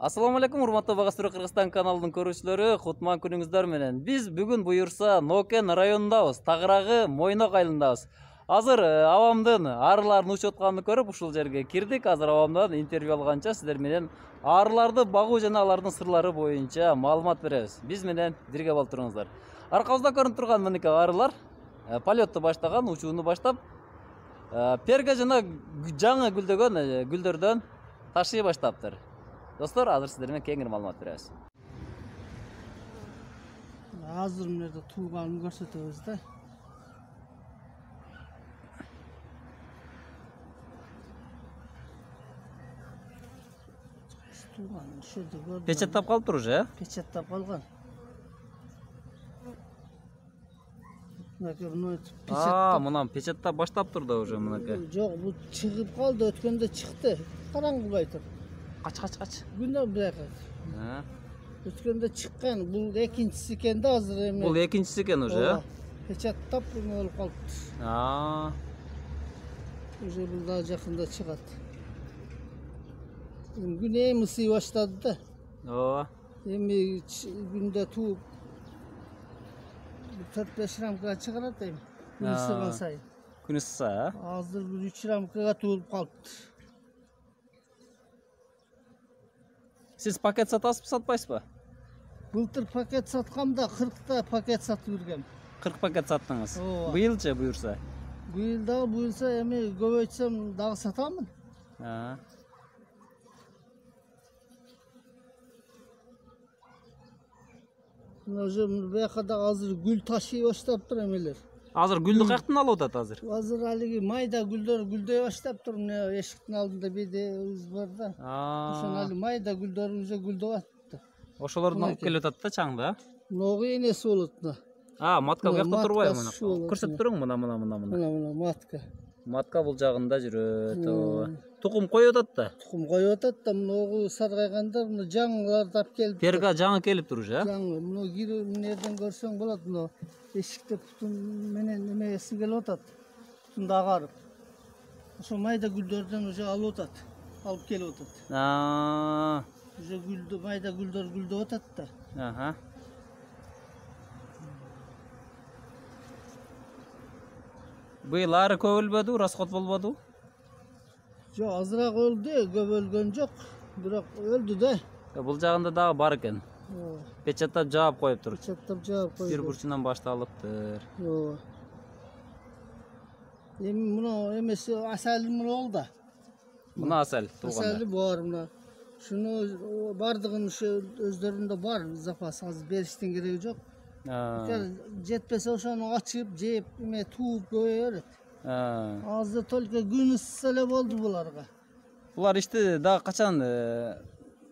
Assalamu alaikum, урматтуу Багастыруу Кыргызстан каналынын көрүүчүлөрү, кутман күнүңүздөр менен. Биз бүгүн буюрса Нокен районундабыз, Тагырагы Мойнок айылындабыз. Азыр абамдын арыларын учуп атканын көрүп, ушул жерге кирдик. Азыр абамдан интервью алганча сиздер менен арыларды багуу жана алардын сырлары боюнча маалымат беребиз. Биз менен бирге болуп туруңуздар. Аркабызда көрүнүп турган мынакей арылар полетту баштаган, учууну баштап, перге жана жаңы гүлдөгөн гүлдөрдөн ташый баштаптыр. Достор, азыр сиздермен кеңири маалымат беребиз. Азыр мына жерде туулганын көрсөтөбүз да. Туулганын ушул жерде көрдүм. Печаттап калыптыр уже, Печаттап калган. Мынакей мына печаттап. мына печаттап баштаптыр да уже мынакей. Жок, бул чыгып калды, өткөндө чыкты. Караңгылай тур. Кач. Күнөө бияка. Өткөндө чыккан. Бул экинчиси экен да азыр эми. Бул экинчиси экен уже. Печаттап эме болуп калыптыр. Уже бул да жакында чыгат. Күн эми ысый баштады да. Ооба. Эми күндө тууп 4-5 рамкага чыгарат эми. Күн ысыган сайын. Күн ысса, Азыр 3 рамкага туулуп калыптыр. Сиз пакет сатасызбы, сатпайсызбы? Былтыр пакет саткам да 40 пакет сатып жүргем. 40 пакет саттыңыз. Ооба. Быйылчы буюрса. Быйыл дагы буюрса эми көбөйтсөм дагы сатамын. Уже бияка да азыр гүл ташый баштаптыр эмелер. Азыр гүлдү каяктан алып атат азыр? Азыр алиги майда гүлдөр гүлдөй баштаптыр. Мына эшиктин алдында бедебиз бар да. Ошон али майда гүлдөр уже гүлдөп атты. Ошолордун алып келип атат да чаңды, Ногу энеси болот мына. Матка буякта турбайбы мына? Матка болот. Көрсөтүп туруң мына. Мына матка. Матка бул жагында жүрөт. Тукум коюп атат да. Тукум коюп атат да, мына саргайгандар мына жаңыларды алып келип. Перга жаңы келиптир уже. Жаңы, мына кирип мынерден көрсөң болот, мына эшикте путун менен немеси келип атат. Путунду агарып. Ошо майда гүлдөрдөн уже алып атат. Алып келип атат. Уже гүлдө майда гүлдөр гүлдөп атат да. Быйыл ары көбөлбөдү, расход болбоду? Жок, азыраак өлдү, көп өлгөн жок. Бирок өлдү да. Бул жагында дагы бар экен. Печаттап жаап коюптур. Печаттап жаап коюптур. Бир бурчунан башталыптыр. Эми мына эмеси асал мына болду. Мына асал туулганда. Асалы бар мына. Шуну бардыгын ошо өздөрүндө бар запас, азыр бериштин кереги жок. Жетпесе ошону ачып, жеп, эме тууп көбөйө берет. Азыр только күн ысса эле болду буларга. Булар ишти дагы качан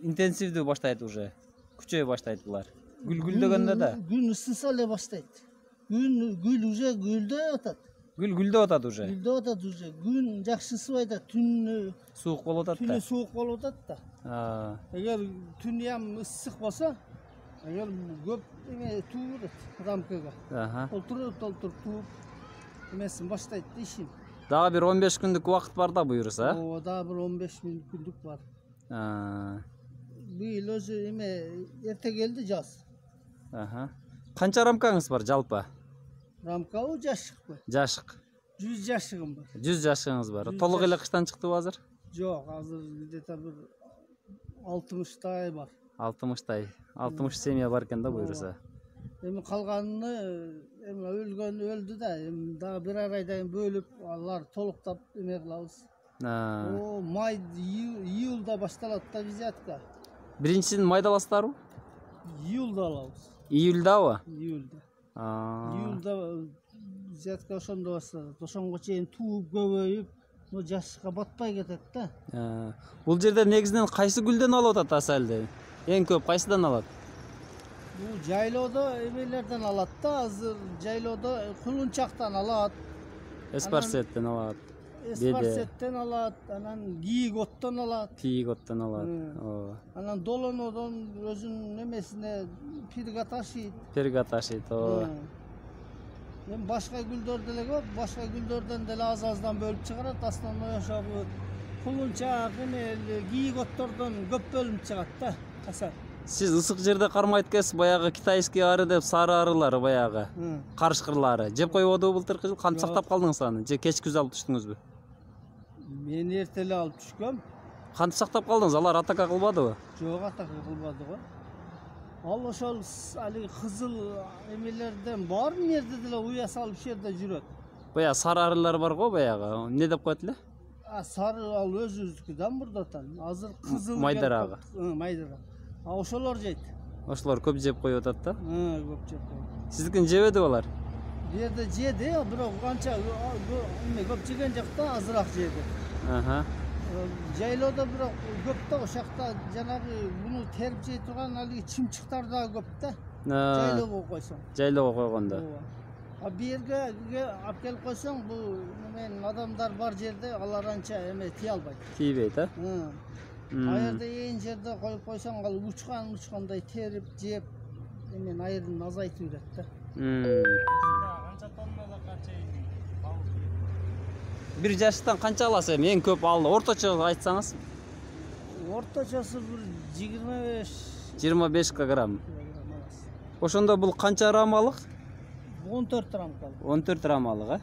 интенсивдүү баштайт уже? Күчөй баштайт булар. Гүлдөгөндө да. Күн ысыса эле баштайт. Гүл уже гүлдөп атат. Гүлдөп атат уже. Гүлдөп атат уже. Күн жакшы ысыбайт да, түн Суук болуп атат да. Түнү суук болуп атат да. Эгер түн ям ысык болсо, эгер көп эме туу берет рамкага. Толтуруп тууп эмесин баштайт да ишин. Дагы бир 15 күндүк убакыт бар да буюрса. Ооба, дагы бир 15 күндүк бар. Быйыл өзү эме эрте келди жаз. Канча рамкаңыз бар жалпы? Рамкабы жашыкпы? Жашык. 100 жашыгым бар. 100 жашыгыңыз бар. Толук эле кыштан чыктыбы азыр? Жок, азыр где-то бир 60 бар. 60 семья бар экен да буюрса. Эми калганını эми өлдү да, эми дагы бир айдан кийин бөлүп, алар толуктап эме кылабыз. Май, июлда башталат да взятка. Биринчисин майдаласыздарбы? Июлда алабыз. Июлдабы? Июлда. Июлда взятка ошондо башталат. Ошонго чейин тууп көбөйүп, жашыкка батпай кетет да. Бул жерде негизинен кайсы гүлдөн алып атат асалды? Эң көп кайсыдан алат? Бул жайлоодо эмелерден алат да, азыр жайлоодо кулунчактан алат. Эспарсеттен алат. Эспарсеттен алат, анан кийик-оттон алат. Кийик-оттон алат. Анан долонодон өзүнүн эмесине перга ташыйт. Эми башка гүлдөр деле көп, башка гүлдөрдөн деле аз-аздан бөлүп чыгарат. Основной ошо кулунчак эме кийик оттордон көп бөлүнүп чыгат да касар. Сиз ысык жерде кармайт экенсиз, баягы китайский ары деп сары арылар баягы. Карышкырлары. Жеп коюп атабы былтыркы жыл? Кантип сактап калдыңыз аны? Же кечки күз алып түштүңүзбү? Мен эрте эле алып түшкөм. Кантип сактап калдыңыз? Алар атака кылбадыбы? Жок, атака кылбады го. Ал ошол али кызыл эмелерден баарын жерде деле уя салып ушул жерде жүрөт. Баягы сары арылар бар го баягы. Не деп коет эле? Сары ал өзүбүздүкүдан бурдатан. Азыр кызыл Майдарагы. Майдарагы. Ошолор жейт. Ошолор көп жеп коюп атат да? Көп жеп коюп. Сиздикин жебеди алар? Бу жерде жеди, бирок канча эме көп жеген жок да, азыраак жеди. Жайлоодо бирок көп да, ошакта жанагы буну терип жей турган алиги чымчыктар да көп да. Жайлоого койсоң. Жайлоого койгондо. А бу жерге алып келип койсоң, бу менен адамдар бар жерде алар анча эме тие албайт. Тийбейт, а? Аерде ээн жерде коюп койсоң, ал учкандай терип жеп, эмен айырын азайтып берет да. Канча тоннада канча Бир жаштан канча аласыз эми? Эң көп ал орточо айтсаңыз? Орточосу бир 25 килограмм. Ошондо бул канча рамалык? 14 рамка. 14 рамалык, а?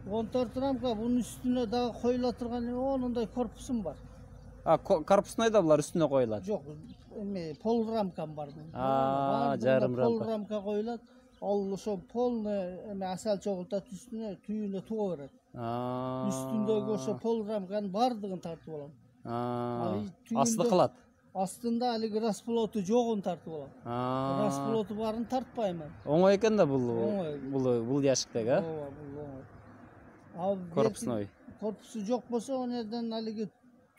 14 рамка, bunun üstüne daha koyula turgan onunday korpusum var. Корпусной да булар үстүнө коюлат. Жок, эме пол рамкам бар. Жарым рамка. Пол рамка коюлат. Ал ошо полный эме асал чогултат, үстүнө түйүнө туга берет. Үстүндөгү ошо пол рамканын бардыгын тартып алам. Асты кылат. Астында алиги расплоту жогун тартып алам. Расплоту барын тартпайм мен. Оңой экен да бул яшыктагы, а? Ооба. Корпусной. Корпусу жок болсо, онерден алиги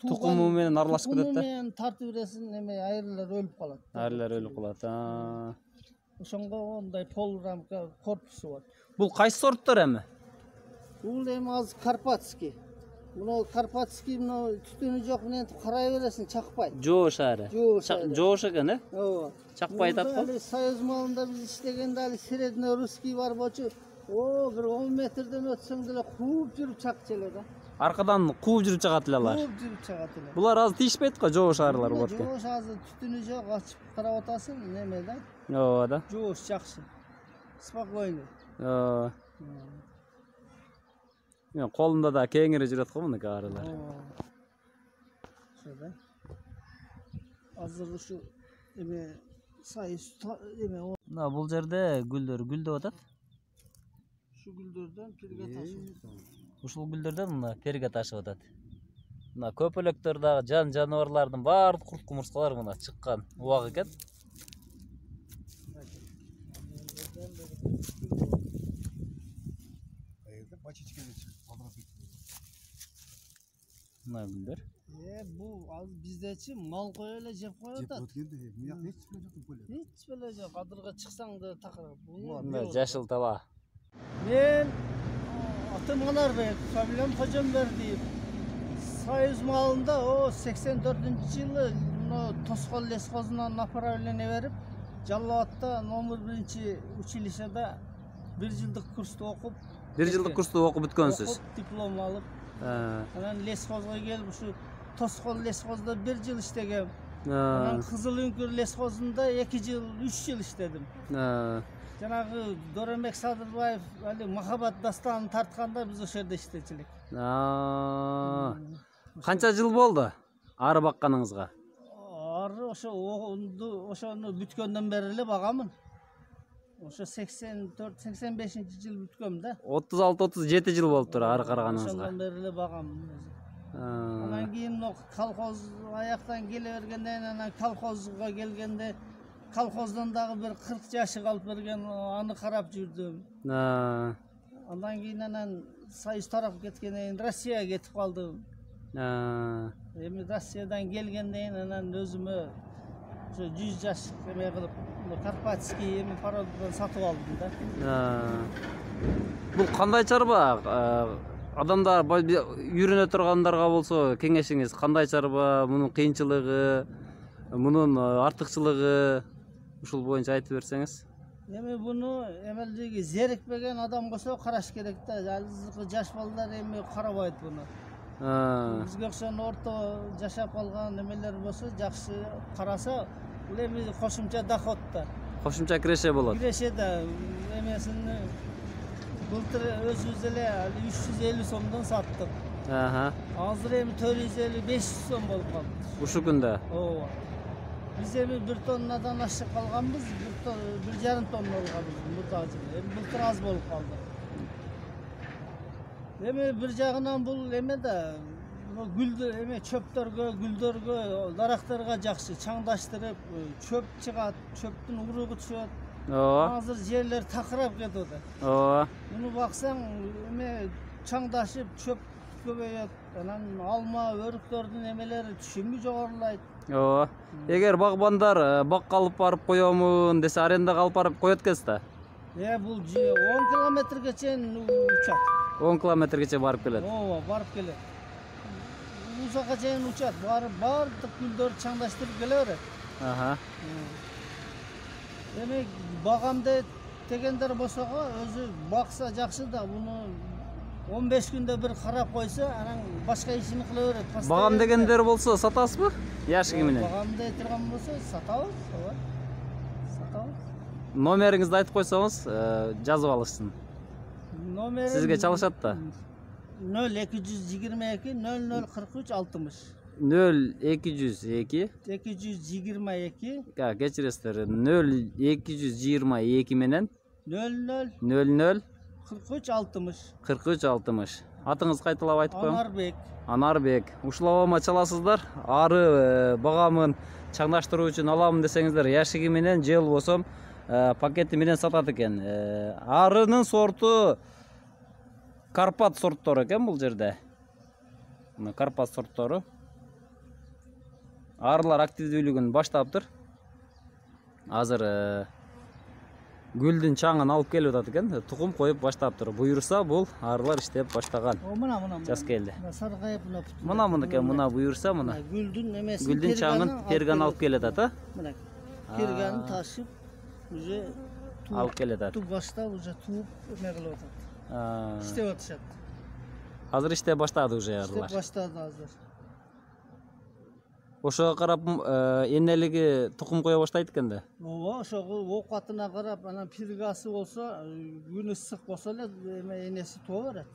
тукуму менен аралашып кетет да. Тукуму менен тартып бересиң, эме айырлар өлүп калат. Айырлар өлүп калат. Ошонго ондай пол рамка корпусу бар. Бул кайсы сорттор эми? Бул эми азыр Карпатский. Мына Карпатский мына түтүнү жок менен карай бересиң, чакпайт. Жоош ары. Жоош экен, э? Ооба. Чакпайт атпы? Али Союз малында биз иштегенде али среднорусский бар болчу. Бир 10 метрден өтсөң деле кууп жүрүп чакчы эле да. Аркадан кууп жүрүп чыгат эле алар. Кууп жүрүп чыгат эле. Булар азыр тийишпейт го, жоош арылар болот экен. Жоош азыр түтүнү жок, ачып карап атасың, неме да? Ооба да. Жоош жакшы. Спокойный. Мен колумда да кеңири жүрөт го мунуки арылар. Ошо да. Азыр ушу эме Союз эме. Мына бул жерде гүлдөр гүлдөп атат. Şu güllerden perge taşıyor. Ушул гүлдөрдөн мына перге ташып атат. Мына көпөлөктөрдөгү жаныбарлардын баардык курт кумурскалар мына чыккан убак экен. Мына гүлдөр. Bu az bizdeki mal koyu öyle cep koyu da. Hiç böyle yok. Adırga çıksan da takır. Мына жашыл таба. Ben atım Anar Bey, kabilem hocam verdi. Soyuz malında o 84. yılı Toskol Leskozundan направление verip Jallovat'ta номер 1 училищеде 1 yıllık kursta okup 1 yıllık kursta okup бүткөнсүз. Okup diplom alıp. Anan Leskozga gelip şu Toskol Leskoz'da 1 yıl iştegem. Anan Kızılünkür Leskoz'unda 2 yıl, 3 yıl işledim. Janagı Döremek Sadırbayev ali Mahabat dastanını tartkanda biz o yerde işletçilik. Kança jıl boldu ары bakkanыңызга? Ары ошону бүткөндөн бери эле багамын. Ошо 84-85 жыл бүткөм да. 36-37 жыл болуптур ары караганыңызга. Ошондон бери эле багам. Анан кийин колхоз аяктан келе бергенден анан колхозго келгенде колхоздан дагы bir 40 жашы калып берген, аны карап жүрдүм. Андан кийин анан Союз тарап кеткенден Россияга кетип калдым. Эми Россиядан келгенден анан өзүмө ошо 100 жаш эме кылып Карпатский эми пароддон сатып алдым да. Бул кандай чарба? Адамдар үйрөнө тургандарга болсо кеңешиңиз кандай чарба? Мунун кыйынчылыгы, мунун артыкчылыгы ушул боюнча айтып берсеңиз. Эми буну эмелдеги зерикпеген адам болсо караш керек да. Азыркы жаш балдар эми карабайт буну. Бизге окшогон орто жашап калган немелер болсо жакшы караса, бул эми кошумча доход да. Кошумча киреше болот. Киреше да эмесини былтыр өзүбүз эле 350 сомдон саттык. Азыр эми 450-500 сом болуп калды. Ушул күндө. Ооба. Биз эми 1 тоннадан ашык калганбыз, 1,5 тонна алганбыз мурдагы. Эми былтыр аз болуп калды. Эми бир жагынан бул эме да, гүлдө эме чөптөргө, гүлдөргө, дарактарга жакшы чаңдаштырып, чөп чыгат, чөптүн уругу түшөт. Ооба. Азыр жерлер такырап кетип атат. Ооба. Муну баксаң, эме чаңдашып, чөп көбөйөт. Анан алма, өрүктөрдүн эмелери түшүмү жогорулайт. Ооба. Эгер багбандар бак алып барып коёмун десе, арендага алып барып коет экенсиз да. Бул 10 километрге чейин учат. 10 километргече барып келет. Ооба, барып келет. Узакка чейин учат, баардык гүлдөрдү чаңдаштырып келе берет. Эми багамды дегендер болсо өзү бакса жакшы да, буну 15 күндө бир карап койсо, анан башка ишин кыла берет. Багам дегендер болсо сатасызбы? Яшыгы менен. Багамды айтылган болсо сатабыз, ооба. Сатабыз. Номериңизди айтып койсоңуз, жазып алышсын. Номери Сизге чалышат да. 0222 0043 60. 0222 222 кечиресиздер 0222 менен 00 00 43 60. 43 60. Атыңыз кайталап айтып коюң. Анарбек. Анарбек. Ушул абама чаласыздар. Ары багамын чаңдаштыруу үчүн аламын десеңиздер, яшыгы менен же болбосо пакети менен сатат экен. Арынын сорту Карпат сорттору экен бул жерде. Мына Карпат сорттору. Арылар активдүүлүгүн баштаптыр. Азыр гүлдүн чаңын алып келип атат экен, тукум коюп баштаптыр. Буюрса бул арылар иштеп баштаган. Мына. Жас келди. Саргайып Мына экен, мына буюрса мына. Гүлдүн эмесин Гүлдүн чаңын перган алып келет ата. Мына. Перганын ташып, уже алып келет ата. Ту баштап уже тууп эме кылып атат. Иштеп атышат. Азыр иштеп баштады уже арылар. Иштеп баштады азыр. Ошого карап энелиги тукум кое баштайт экен да. Ооба, ошого оокатына карап, анан пиргасы болсо, күн ысык болсо эле эме энеси туа берет.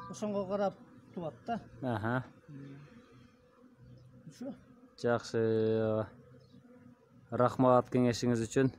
Ошонго карап туат да. Ушу. Жакшы. Рахмат кеңешиңиз үчүн.